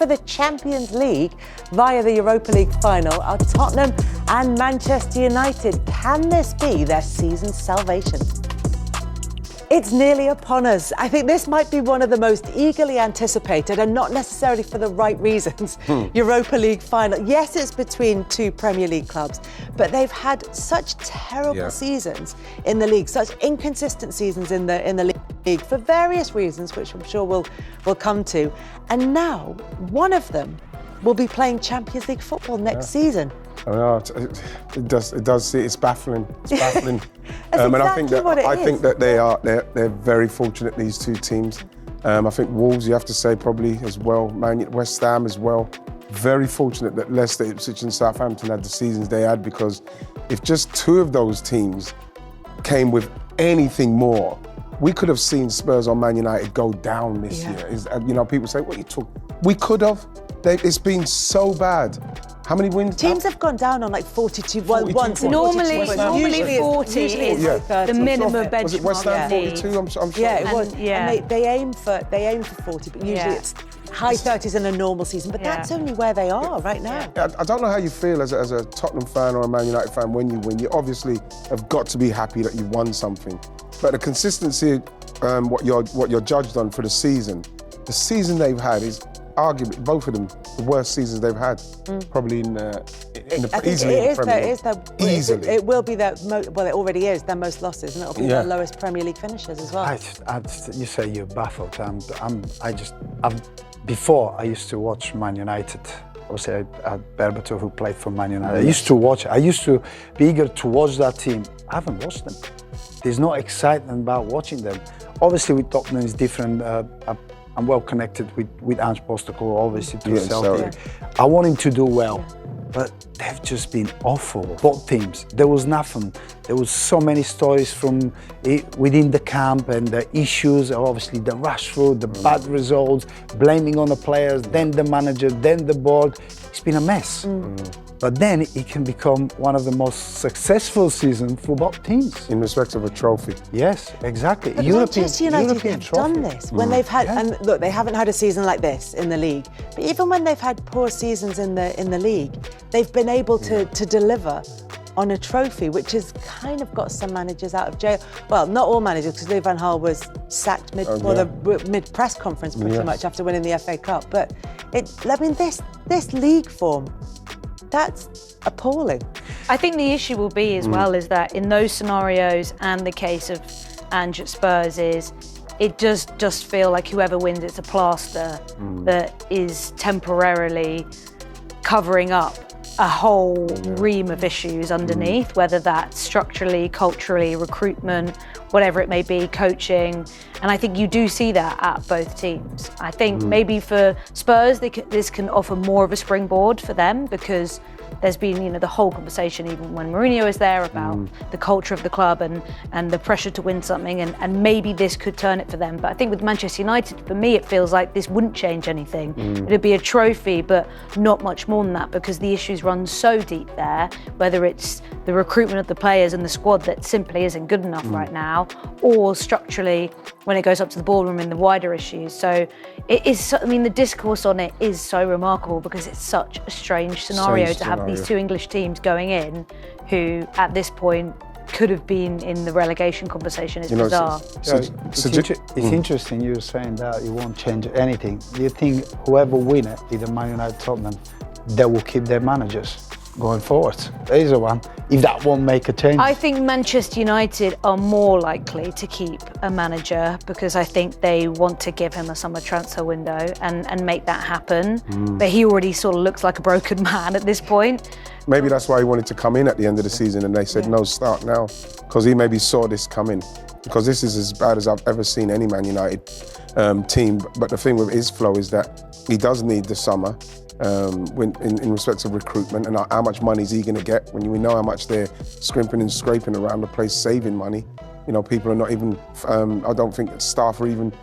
for the Champions League via the Europa League Final are Tottenham and Manchester United. Can this be their season's salvation? It's nearly upon us. I think this might be one of the most eagerly anticipated, and not necessarily for the right reasons, Europa League Final. Yes, it's between two Premier League clubs, but they've had such terrible seasons in the league, such inconsistent seasons in the league for various reasons, which I'm sure we'll come to. And now, one of them will be playing Champions League football next season. I know, it does. It's baffling. It's baffling. And I think that they're very fortunate, these two teams. I think Wolves, you have to say, probably as well. West Ham as well. Very fortunate that Leicester, Ipswich, and Southampton had the seasons they had, because if just two of those teams came with anything more, we could have seen Spurs or Man United go down this year. People say, "What you talk?" We could have. It's been so bad. How many wins? Teams have gone down on like 42 once. Normally 40 is the minimum benchmark. Was it West Ham 42? I'm sure. Yeah, it was. And they aim for 40, but usually it's high 30s in a normal season. But that's only where they are right now. I don't know how you feel as a Tottenham fan or a Man United fan when you win. You obviously have got to be happy that you won something. But the consistency, what you're judged on for the season they've had is arguably, both of them, the worst seasons they've had, probably easily in the Premier League. Easily. It will be it already is their most losses, and it'll be their lowest Premier League finishes as well. You say you're baffled. Before I used to watch Man United. Obviously, I had Berbatov, who played for Man United. I used to watch it. I used to be eager to watch that team. I haven't watched them. There's no excitement about watching them. Obviously, with Tottenham, it's different. I'm well connected with Ange Postecoglou, obviously, to Celtic. I want him to do well, but they've just been awful, both teams. There was nothing. There was so many stories from within the camp, and the issues, obviously the rush through, the bad results, blaming on the players, then the manager, then the board. It's been a mess. But then it can become one of the most successful seasons for both teams. In respect of a trophy. Yes, exactly. But Manchester United have done this when they've had, and look, they haven't had a season like this in the league, but even when they've had poor seasons in the league, they've been able to deliver on a trophy, which has kind of got some managers out of jail. Well, not all managers, because Louis van Gaal was sacked mid press conference pretty much after winning the FA Cup. But this league form, that's appalling. I think the issue will be as well is that in those scenarios, and the case of Ange at Spurs, is it does just feel like whoever wins, it's a plaster that is temporarily covering up a whole ream of issues underneath, whether that's structurally, culturally, recruitment, whatever it may be, coaching. And I think you do see that at both teams. I think maybe for Spurs, this can offer more of a springboard for them, because there's been, the whole conversation, even when Mourinho is there, about the culture of the club and the pressure to win something, and maybe this could turn it for them. But I think with Manchester United, for me, it feels like this wouldn't change anything. It'd be a trophy, but not much more than that, because the issues run so deep there, whether it's the recruitment of the players and the squad that simply isn't good enough right now, or structurally when it goes up to the ballroom in the wider issues. So it is, the discourse on it is so remarkable, because it's such a strange scenario to have these two English teams going in who at this point could have been in the relegation conversation. It's bizarre. It's interesting you're saying that it won't change anything. Do you think whoever wins it, either Man United or Tottenham, they will keep their managers going forward? There is one. If that won't make a change. I think Manchester United are more likely to keep a manager, because I think they want to give him a summer transfer window and make that happen. But he already sort of looks like a broken man at this point. Maybe that's why he wanted to come in at the end of the season, and they said, no, start now. Because he maybe saw this coming. Because this is as bad as I've ever seen any Man United team. But the thing with his flow is that he does need the summer. In respect of recruitment, and how much money is he going to get when we know how much they're scrimping and scraping around the place saving money. People are not even, I don't think staff are even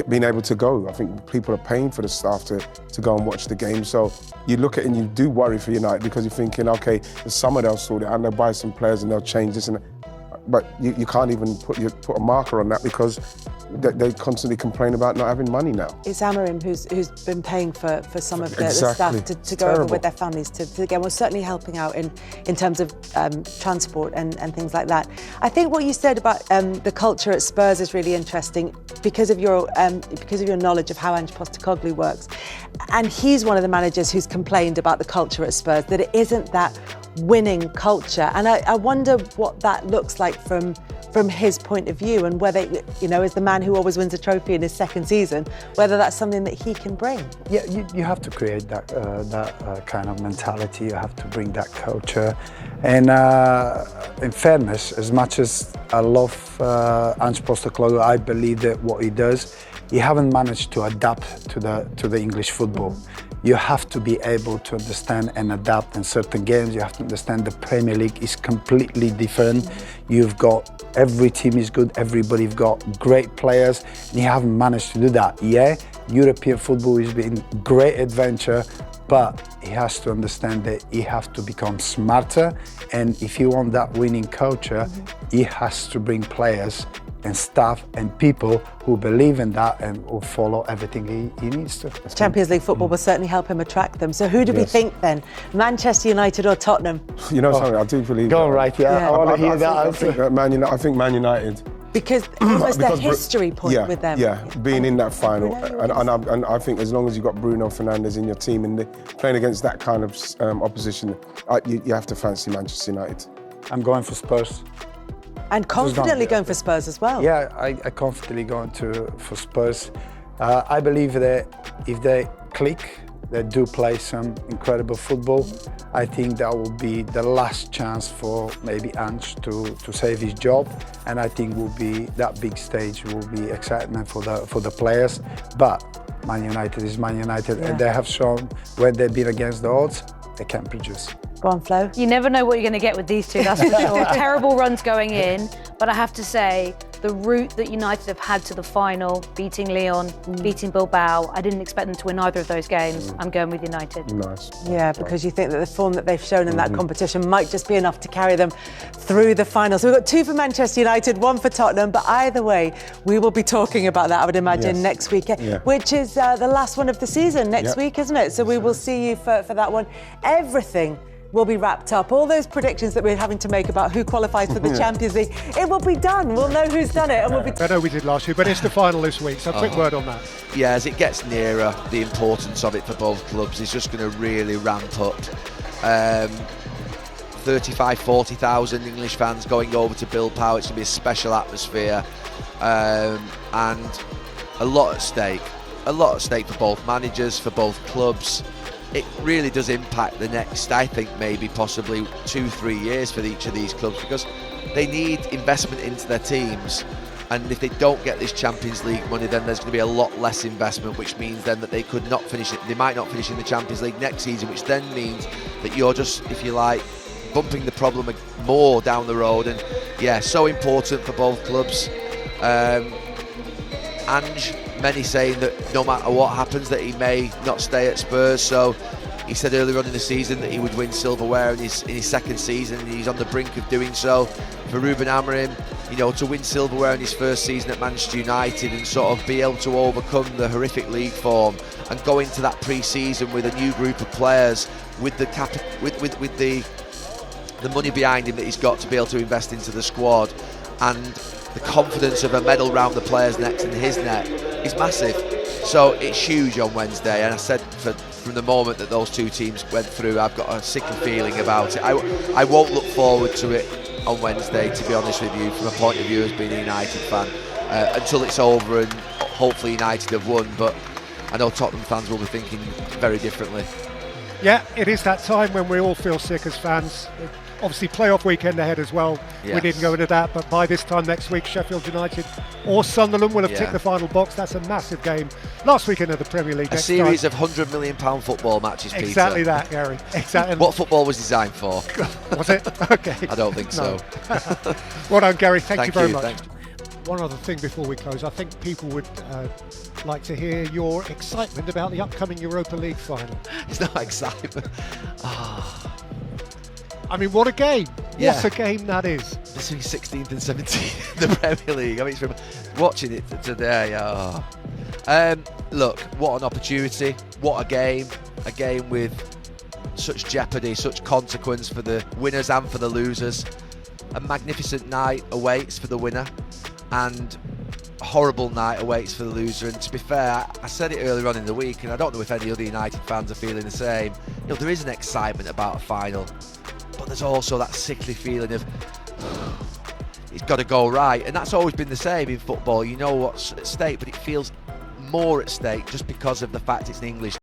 being able to go. I think people are paying for the staff to go and watch the game. So you look at it and you do worry for United, because you're thinking, okay, the summer they'll sort it out and they'll buy some players and they'll change this and but you can't even put a marker on that because they constantly complain about not having money now. It's Amarim who's been paying for some of the Exactly. staff to go over with their families to get. Well, certainly helping out in terms of transport and things like that. I think what you said about the culture at Spurs is really interesting because of your knowledge of how Ange Postecoglou works, and he's one of the managers who's complained about the culture at Spurs, that it isn't that winning culture, and I wonder what that looks like from his point of view, and whether, as the man who always wins a trophy in his second season, whether that's something that he can bring. Yeah, you have to create that kind of mentality. You have to bring that culture, and in fairness, as much as I love Ange Postecoglou, I believe that what he does, he haven't managed to adapt to the English football. You have to be able to understand and adapt in certain games. You have to understand the Premier League is completely different. You've got, every team is good, everybody's got great players, and you haven't managed to do that. Yeah, European football has been a great adventure, but he has to understand that he has to become smarter, and if you want that winning culture, he has to bring players and staff and people who believe in that and who follow everything he needs to. Champions League football will certainly help him attract them. So who do we think then? Manchester United or Tottenham? You know something, I do believe Go that. on, right, yeah. I want to hear that I answer. think Man United. Because almost a history point with them. Yeah, being in that final. And I think as long as you've got Bruno Fernandes in your team and playing against that kind of opposition, you have to fancy Manchester United. I'm going for Spurs. And confidently going for Spurs as well. Yeah, I confidently going for Spurs. I believe that if they click, they do play some incredible football. I think that will be the last chance for maybe Ange to save his job, and I think will be that big stage will be excitement for the players. But Man United is Man United, and they have shown when they've been against the odds, they can produce. Go on, Flo. You never know what you're going to get with these two, that's for sure. Terrible runs going in, but I have to say, the route that United have had to the final, beating Lyon, beating Bilbao, I didn't expect them to win either of those games. I'm going with United. Nice. Yeah, because you think that the form that they've shown in that competition might just be enough to carry them through the final. So we've got 2 for Manchester United, 1 for Tottenham, but either way, we will be talking about that, I would imagine, next week, which is the last one of the season next week, isn't it? So we will see you for that one. Everything will be wrapped up. All those predictions that we're having to make about who qualifies for the Champions League, it will be done. We'll know who's done it. And we'll be I know we did last year, but it's the final this week, so a quick word on that. Yeah, as it gets nearer, the importance of it for both clubs is just going to really ramp up. 40,000 English fans going over to Bilbao. It's going to be a special atmosphere, and a lot at stake. A lot at stake for both managers, for both clubs. It really does impact the next, I think, maybe possibly 2-3 years for each of these clubs, because they need investment into their teams, and if they don't get this Champions League money, then there's going to be a lot less investment, which means then that they could not finish it. They might not finish in the Champions League next season, which then means that you're just, if you like, bumping the problem more down the road. And yeah, so important for both clubs. Ange, many saying that no matter what happens, that he may not stay at Spurs. So he said earlier on in the season that he would win silverware in his second season, and he's on the brink of doing so. For Ruben Amorim, to win silverware in his first season at Manchester United and sort of be able to overcome the horrific league form and go into that pre-season with a new group of players, with the money behind him that he's got to be able to invest into the squad, and the confidence of a medal round the players' necks and his neck is massive. So it's huge on Wednesday, and I said from the moment that those two teams went through, I've got a sickly feeling about it. I won't look forward to it on Wednesday, to be honest with you, from a point of view as being a United fan, until it's over and hopefully United have won. But I know Tottenham fans will be thinking very differently. Yeah, it is that time when we all feel sick as fans. Obviously, playoff weekend ahead as well. Yes. We didn't go into that, but by this time next week, Sheffield United or Sunderland will have ticked the final box. That's a massive game. Last weekend of the Premier League. A series of £100 million football matches, Peter. Exactly that, Gary. Exactly. What football was designed for? Was it? Okay. I don't think so. Well done, Gary. Thank you very much. Thanks. One other thing before we close, I think people would like to hear your excitement about the upcoming Europa League final. It's not excitement. I mean, what a game. What a game that is. Between 16th and 17th in the Premier League. I mean, it's from watching it today. Look, what an opportunity. What a game. A game with such jeopardy, such consequence for the winners and for the losers. A magnificent night awaits for the winner, and a horrible night awaits for the loser. And to be fair, I said it earlier on in the week, and I don't know if any other United fans are feeling the same. You know, there is an excitement about a final, but there's also that sickly feeling of it's got to go right, and that's always been the same in football. You know what's at stake, but it feels more at stake just because of the fact it's an English